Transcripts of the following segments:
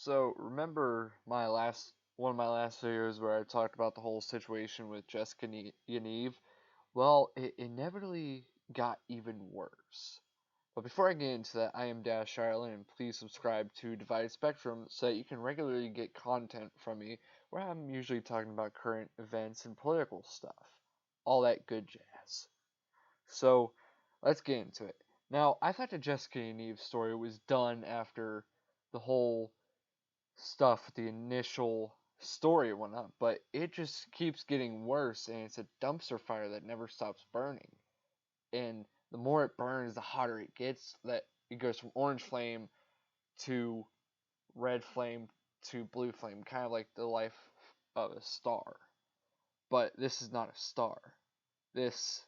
So remember one of my last videos where I talked about the whole situation with Jessica Yaniv? Well, it inevitably got even worse. But before I get into that, I am Dash Ireland, and please subscribe to Divided Spectrum so that you can regularly get content from me where I'm usually talking about current events and political stuff. All that good jazz. So, let's get into it. Now, I thought the Jessica Yaniv story was done after the whole stuff with the initial story and whatnot, but it just keeps getting worse, and it's a dumpster fire that never stops burning. And the more it burns, the hotter it gets. That it goes from orange flame to red flame to blue flame, kind of like the life of a star. But this is not a star. This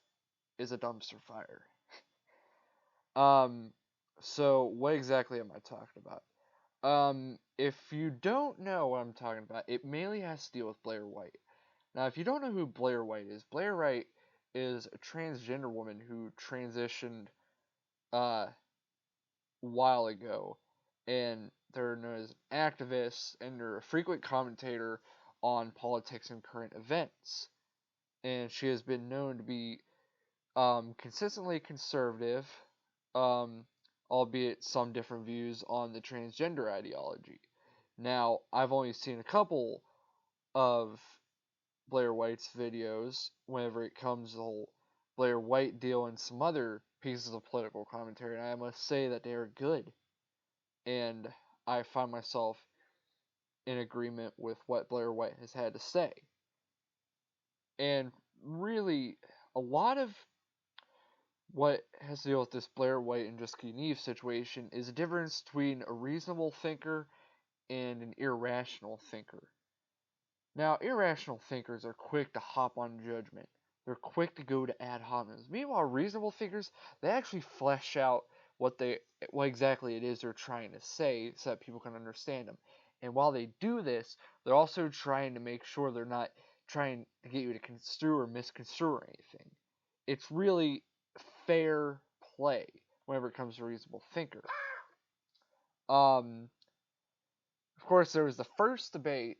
is a dumpster fire. Um, so what exactly am I talking about? If you don't know what I'm talking about, it mainly has to deal with Blaire White. Now, if you don't know who Blaire White is, Blaire White is a transgender woman who transitioned a while ago, and they're known as an activist, and they're a frequent commentator on politics and current events. And she has been known to be consistently conservative, um, albeit some different views on the transgender ideology. Now, I've only seen a couple of Blaire White's videos whenever it comes to the whole Blaire White deal and some other pieces of political commentary, and I must say that they are good. And I find myself in agreement with what Blaire White has had to say. And really, a lot of what has to deal with this Blaire White and Jessica Yaniv situation is a difference between a reasonable thinker and an irrational thinker. Now, irrational thinkers are quick to hop on judgment. They're quick to go to ad hominems. Meanwhile, reasonable thinkers, they actually flesh out what exactly it is they're trying to say so that people can understand them. And while they do this, they're also trying to make sure they're not trying to get you to construe or misconstrue anything. It's really fair play whenever it comes to a reasonable thinker. Of course, there was the first debate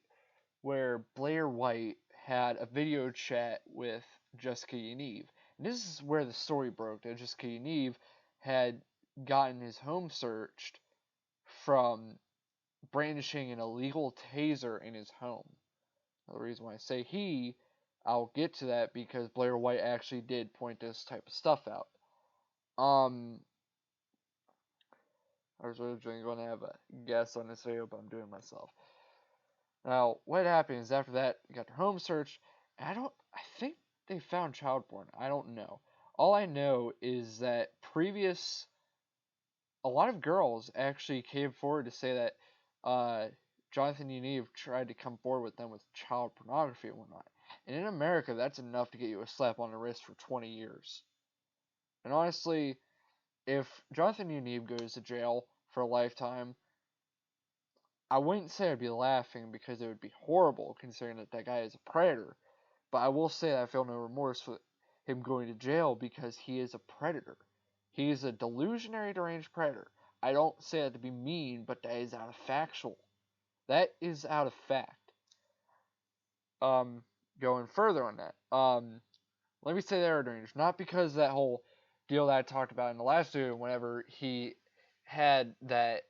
where Blaire White had a video chat with Jessica Yaniv. And this is where the story broke, that Jessica Yaniv had gotten his home searched from brandishing an illegal taser in his home. Now, the reason why I say he, I'll get to that because Blaire White actually did point this type of stuff out. I was originally going to have a guess on this video, but I'm doing it myself. Now, what happened is after that, you got their home search, and I think they found child porn. I don't know. All I know is that a lot of girls actually came forward to say that Jonathan Yaniv tried to come forward with them with child pornography and whatnot. And in America, that's enough to get you a slap on the wrist for 20 years. And honestly, if Jonathan Yaniv goes to jail for a lifetime, I wouldn't say I'd be laughing because it would be horrible considering that that guy is a predator. But I will say that I feel no remorse for him going to jail because he is a predator. He is a delusionary, deranged predator. I don't say that to be mean, but that is out of factual. That is out of fact. Going further on that. Let me say they're deranged. Not because of that whole deal that I talked about in the last video whenever he had that,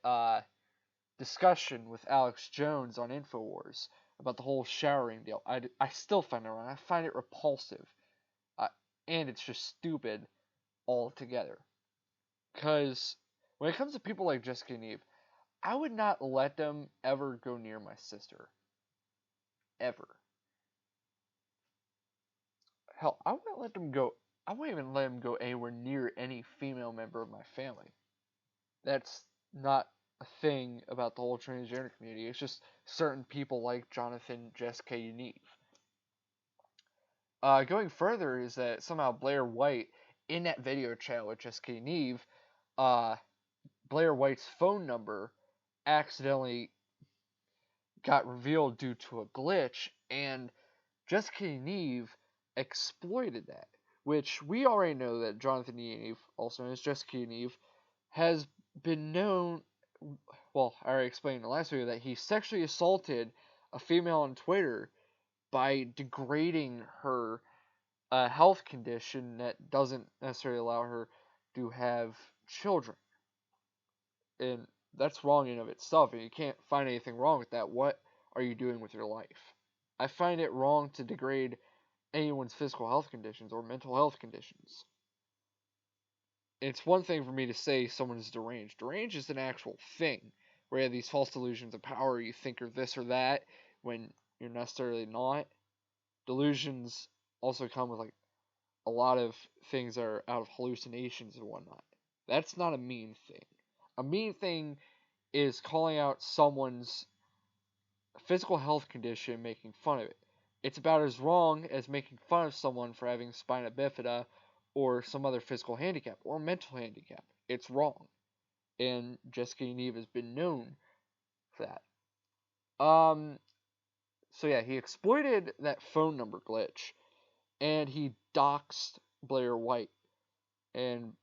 discussion with Alex Jones on InfoWars about the whole showering deal. I still find it wrong. I find it repulsive. And it's just stupid altogether. Because when it comes to people like Jessica Yaniv, I would not let them ever go near my sister. Ever. Hell, I wouldn't even let them go anywhere near any female member of my family. That's not a thing about the whole transgender community. It's just certain people like Jonathan Jessica Yaniv. Going further is that somehow Blaire White, in that video chat with Jessica Yaniv, Blaire White's phone number accidentally got revealed due to a glitch, and Jessica Yaniv exploited that. Which we already know that Jonathan Yaniv, also known as Jessica Yaniv, has been known. well, I already explained in the last video that he sexually assaulted a female on Twitter by degrading her health condition that doesn't necessarily allow her to have children. And that's wrong in of itself, and you can't find anything wrong with that. What are you doing with your life? I find it wrong to degrade anyone's physical health conditions or mental health conditions. It's one thing for me to say someone is deranged. Deranged is an actual thing, where you have these false delusions of power, you think you're this or that, when you're necessarily not. Delusions also come with, like, a lot of things that are out of hallucinations and whatnot. That's not a mean thing. A mean thing is calling out someone's physical health condition, making fun of it. It's about as wrong as making fun of someone for having spina bifida or some other physical handicap or mental handicap. It's wrong. And Jessica Yaniv has been known for that. So yeah, he exploited that phone number glitch, and he doxed Blaire White. And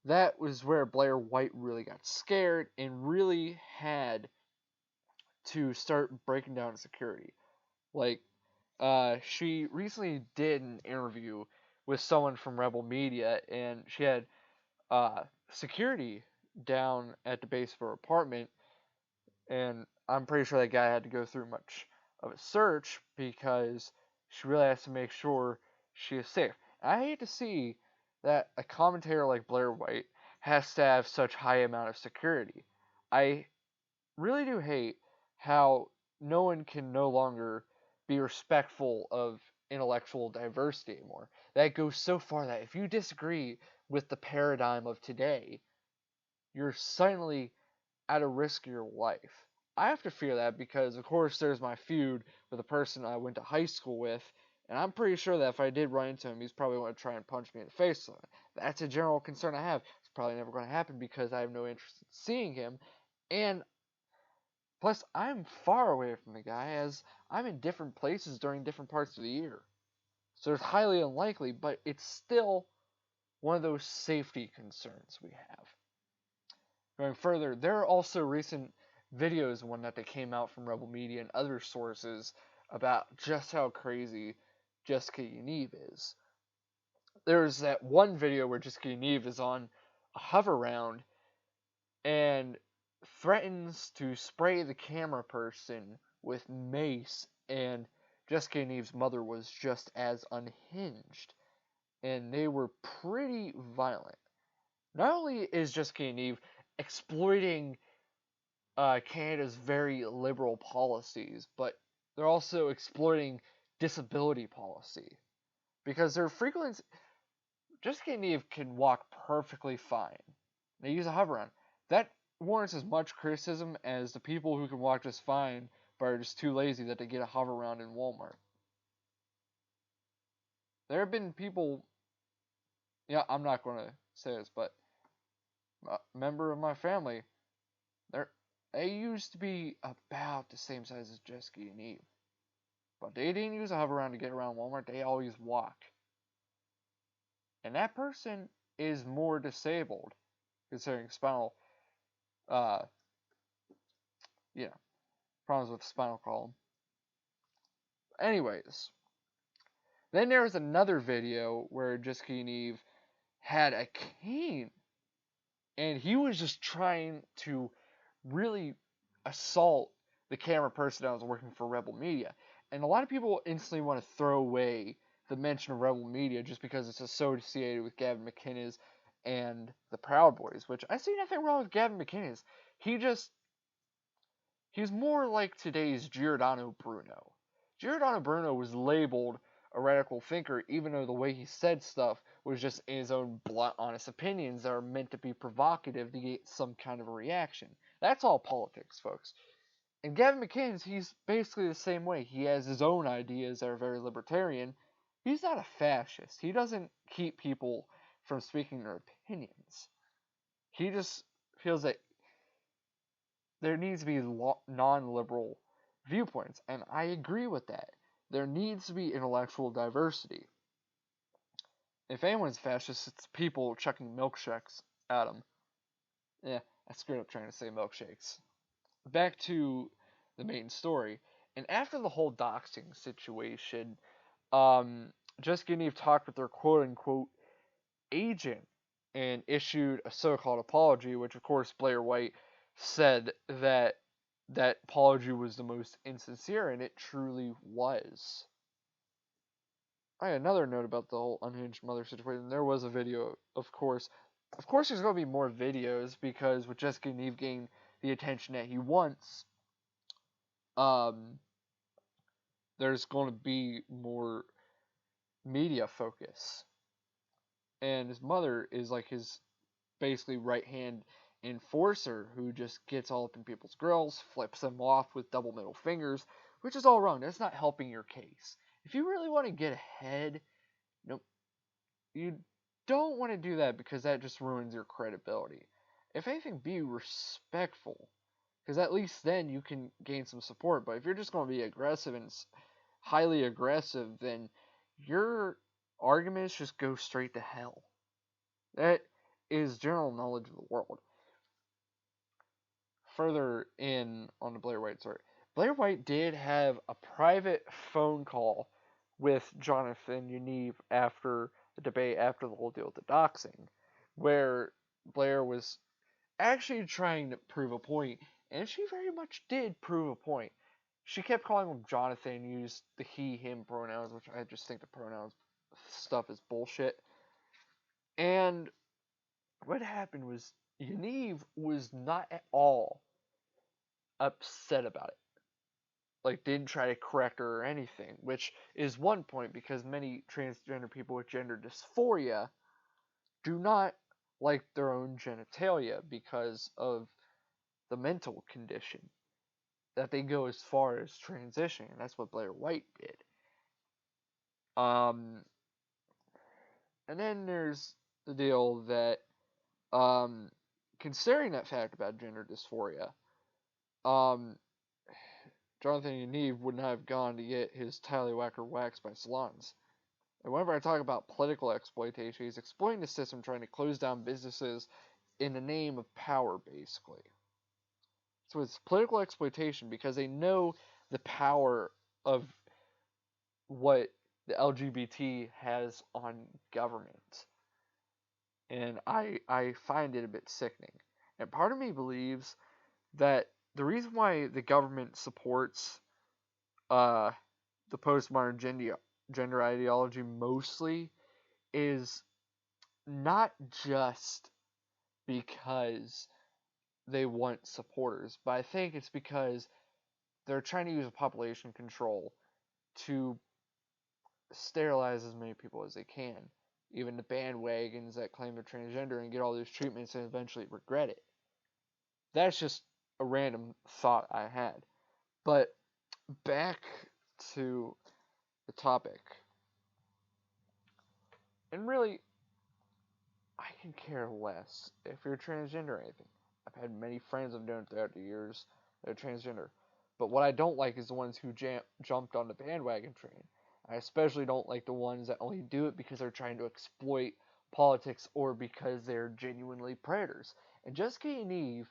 that was where Blaire White really got scared and really had to start breaking down security. Like, she recently did an interview with someone from Rebel Media, and she had security down at the base of her apartment, and I'm pretty sure that guy had to go through much of a search because she really has to make sure she is safe. And I hate to see that a commentator like Blaire White has to have such high amount of security. I really do hate how no one can no longer be respectful of intellectual diversity anymore. That goes so far that if you disagree with the paradigm of today, you're suddenly at a risk of your life. I have to fear that because, of course, there's my feud with a person I went to high school with, and I'm pretty sure that if I did run into him, he's probably going to try and punch me in the face. That's a general concern I have. It's probably never going to happen because I have no interest in seeing him, and plus, I'm far away from the guy as I'm in different places during different parts of the year. So it's highly unlikely, but it's still one of those safety concerns we have. Going further, there are also recent videos, one that came out from Rebel Media and other sources about just how crazy Jessica Yaniv is. There's that one video where Jessica Yaniv is on a hover round and threatens to spray the camera person with mace, and Jessica Yaniv's mother was just as unhinged, and they were pretty violent. Not only is Jessica Yaniv exploiting Canada's very liberal policies, but they're also exploiting disability policy, because they're frequently Jessica Yaniv can walk perfectly fine. They use a hover round. That warrants as much criticism as the people who can walk just fine but are just too lazy that they get a hover round in Walmart. There have been people, yeah, I'm not going to say this, but a member of my family, they used to be about the same size as Jessica Yaniv, but they didn't use a hover round to get around Walmart. They always walk. And that person is more disabled, considering spinal, uh, problems with the spinal column. Anyways, then there was another video where Jessica Yaniv had a cane, and he was just trying to really assault the camera person that was working for Rebel Media. And a lot of people instantly want to throw away the mention of Rebel Media just because it's associated with Gavin McInnes and the Proud Boys, which I see nothing wrong with Gavin McInnes. He's more like today's Giordano Bruno. Giordano Bruno was labeled a radical thinker, even though the way he said stuff was just in his own blunt, honest opinions that are meant to be provocative to get some kind of a reaction. That's all politics, folks. And Gavin McInnes, he's basically the same way. He has his own ideas that are very libertarian. He's not a fascist. He doesn't keep people from speaking their opinions. He just feels that there needs to be non-liberal viewpoints, and I agree with that. There needs to be intellectual diversity. If anyone's fascist, it's people chucking milkshakes at them. Yeah, I screwed up trying to say milkshakes. back to the main story. And after the whole doxing situation, Jessica Yaniv talked with their quote unquote agent and issued a so-called apology, which of course Blaire White said that that apology was the most insincere, and it truly was. I had another note about the whole unhinged mother situation. There was a video, of course. Of course, there's going to be more videos because with Jessica Yaniv getting the attention that he wants, um, there's going to be more media focus. And his mother is like his basically right hand enforcer who just gets all up in people's grills, flips them off with double middle fingers, which is all wrong. That's not helping your case. If you really want to get ahead, no, you don't want to do that because that just ruins your credibility. If anything, be respectful, because at least then you can gain some support. But if you're just going to be aggressive and highly aggressive, then your arguments just go straight to hell. That is general knowledge of the world. Further in on the Blaire White story, Blaire White did have a private phone call with Jonathan Yaniv after the debate, after the whole deal with the doxing, where Blaire was actually trying to prove a point, and she very much did prove a point. She kept calling him Jonathan, used the he, him pronouns, which I just think the pronouns stuff is bullshit. And what happened was Yaniv was not at all upset about it. Like, didn't try to correct her or anything, which is one point because many transgender people with gender dysphoria do not like their own genitalia because of the mental condition that they go as far as transitioning, and that's what Blaire White did. And then there's the deal that, considering that fact about gender dysphoria, Jonathan Yaniv would not have gone to get his tallywhacker waxed by salons. And whenever I talk about political exploitation, he's exploiting the system, trying to close down businesses in the name of power, basically. So it's political exploitation because they know the power of what the LGBT has on government. And I find it a bit sickening. And part of me believes that the reason why the government supports the postmodern gender ideology mostly is not just because they want supporters, but I think it's because they're trying to use population control to sterilize as many people as they can. Even the bandwagons that claim they're transgender and get all those treatments and eventually regret it. That's just a random thought I had. But back to the topic. And really, I can care less if you're transgender or anything. I've had many friends I've known throughout the years that are transgender. But what I don't like is the ones who jumped on the bandwagon train. I especially don't like the ones that only do it because they're trying to exploit politics or because they're genuinely predators. And Jessica Yaniv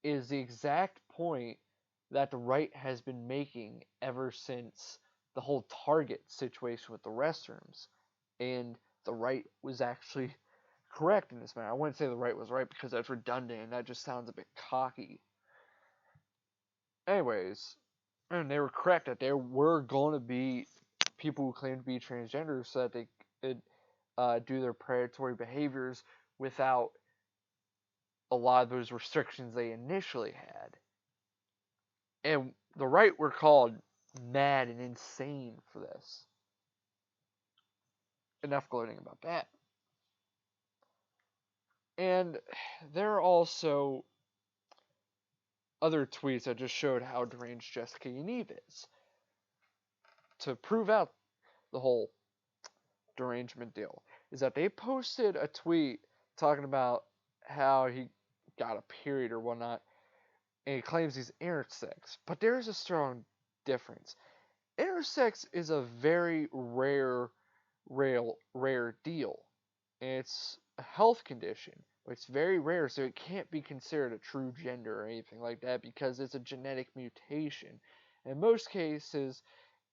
is the exact point that the right has been making ever since the whole Target situation with the restrooms. And the right was actually correct in this matter. I wouldn't say the right was right because that's redundant and that just sounds a bit cocky. Anyways, and they were correct that there were going to be people who claimed to be transgender so that they could do their predatory behaviors without a lot of those restrictions they initially had. And the right were called mad and insane for this. Enough gloating about that. And there are also other tweets that just showed how deranged Jessica Yaniv is. To prove out the whole derangement deal, is that they posted a tweet talking about how he got a period or whatnot, and he claims he's intersex. But there's a strong difference. Intersex is a very rare deal. And it's a health condition. It's very rare, so it can't be considered a true gender or anything like that because it's a genetic mutation. In most cases,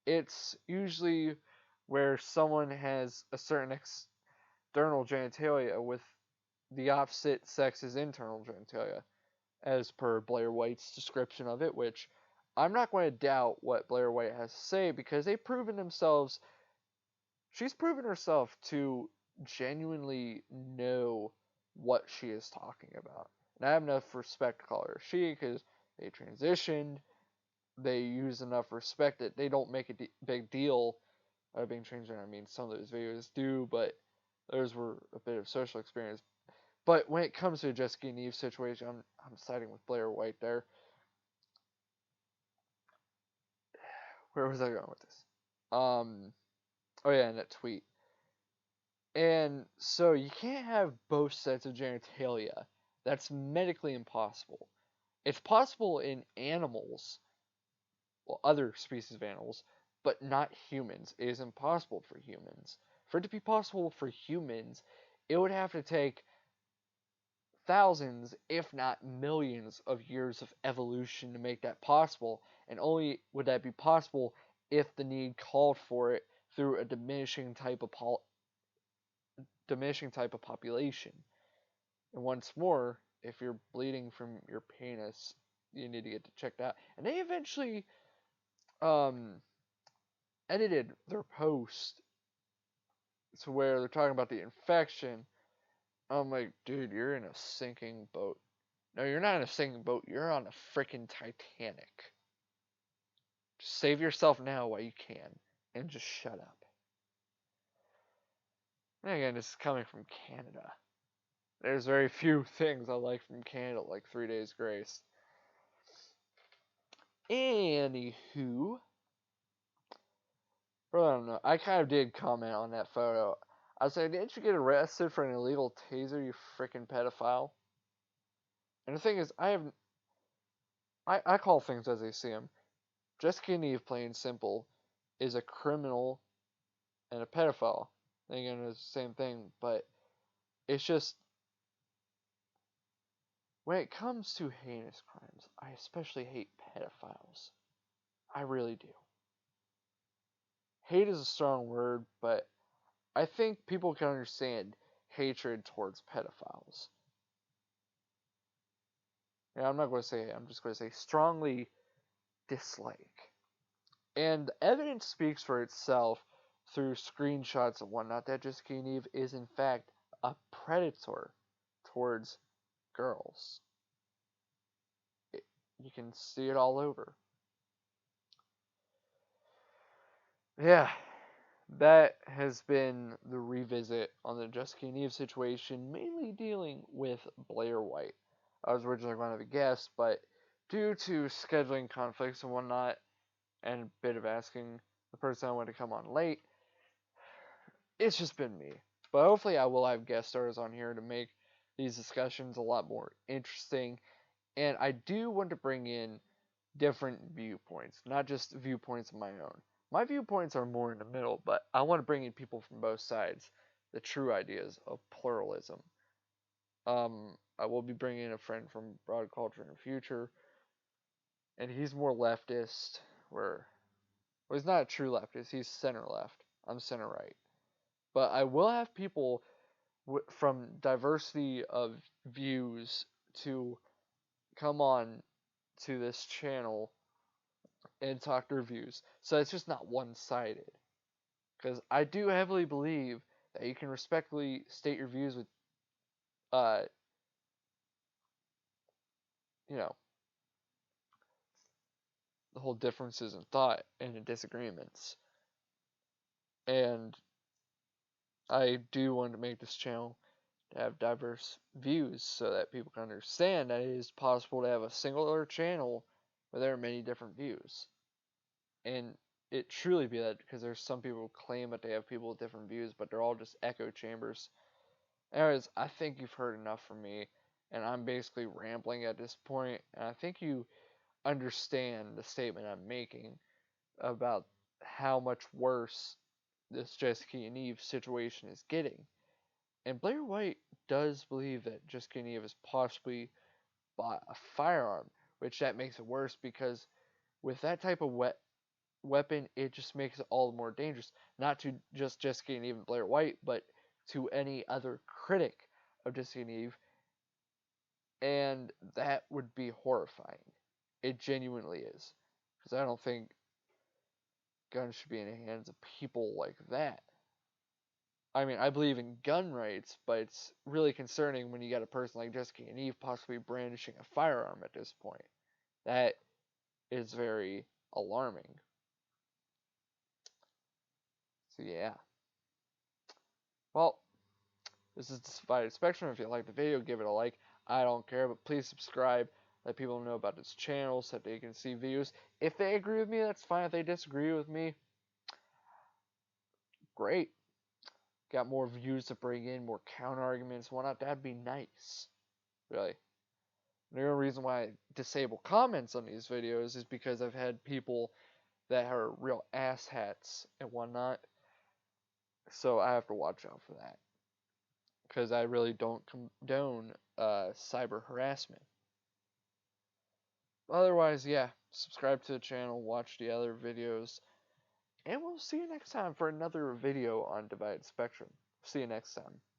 it's usually where someone has a certain external genitalia with the opposite sex's internal genitalia, as per Blaire White's description of it, which I'm not going to doubt what Blaire White has to say because she's proven herself to genuinely know what she is talking about. And I have enough respect to call her she because they transitioned, they use enough respect that they don't make a big deal out of being transgender. I mean, some of those videos do, but those were a bit of social experience. But when it comes to the Jessica Yaniv situation, I'm siding with Blaire White there. Where was I going with this? Oh yeah, and that tweet. And so you can't have both sets of genitalia. That's medically impossible. It's possible in animals, well, other species of animals, but not humans. It is impossible for humans. For it to be possible for humans, it would have to take thousands, if not millions, of years of evolution to make that possible, and only would that be possible if the need called for it through a diminishing type of population. And once more, if you're bleeding from your penis, you need to get checked out. And they eventually um, edited their post to where they're talking about the infection. I'm like, dude, you're in a sinking boat. No, you're not in a sinking boat. You're on a freaking Titanic. Just save yourself now while you can, and just shut up. And again, this is coming from Canada. There's very few things I like from Canada, like 3 Days Grace. Anywho, well, I don't know. I kind of did comment on that photo. I was like, didn't you get arrested for an illegal taser, you freaking pedophile? And the thing is, I call things as I see them. Jessica Yaniv, plain and simple, is a criminal and a pedophile. Again, it's the same thing, but it's just when it comes to heinous crimes, I especially hate pedophiles. I really do. Hate is a strong word, but I think people can understand hatred towards pedophiles. Yeah, I'm not going to say hate, I'm just going to say strongly dislike. And evidence speaks for itself through screenshots and whatnot that Jessica Yaniv is in fact a predator towards girls. You can see it all over. Yeah, that has been the revisit on the Jessica Yaniv situation, mainly dealing with Blaire White. I was originally going to have a guest, but due to scheduling conflicts and whatnot, and a bit of asking the person I want to come on late, it's just been me. But hopefully I will have guest stars on here to make these discussions a lot more interesting. And I do want to bring in different viewpoints, not just viewpoints of my own. My viewpoints are more in the middle, but I want to bring in people from both sides, the true ideas of pluralism. I will be bringing in a friend from Broad Culture in the future, and he's more leftist, well, he's not a true leftist, he's center left. I'm center right. But I will have people from diversity of views to come on to this channel and talk their views. So it's just not one-sided. Because I do heavily believe that you can respectfully state your views with, you know, the whole differences in thought and in disagreements. And I do want to make this channel to have diverse views so that people can understand that it is possible to have a singular channel where there are many different views. And it truly be that because there's some people who claim that they have people with different views, but they're all just echo chambers. Anyways, I think you've heard enough from me, and I'm basically rambling at this point, and I think you understand the statement I'm making about how much worse this Jessica Yaniv situation is getting. And Blaire White does believe that Jessica Yaniv has possibly bought a firearm, which that makes it worse because with that type of weapon, it just makes it all the more dangerous. Not to just Jessica Yaniv and Blaire White, but to any other critic of Jessica Yaniv, and that would be horrifying. It genuinely is, because I don't think guns should be in the hands of people like that. I mean, I believe in gun rights, but it's really concerning when you got a person like Jessica Yaniv possibly brandishing a firearm at this point. That is very alarming. So yeah. Well, this is Divided Spectrum. If you like the video, give it a like. I don't care, but please subscribe. Let people know about this channel so that they can see videos. If they agree with me, that's fine. If they disagree with me, great. Got more views to bring in, more counter arguments, whatnot. That'd be nice. Really. The only reason why I disable comments on these videos is because I've had people that are real asshats and whatnot. So I have to watch out for that. Because I really don't condone cyber harassment. Otherwise, yeah, subscribe to the channel, watch the other videos, and we'll see you next time for another video on Divided Spectrum. See you next time.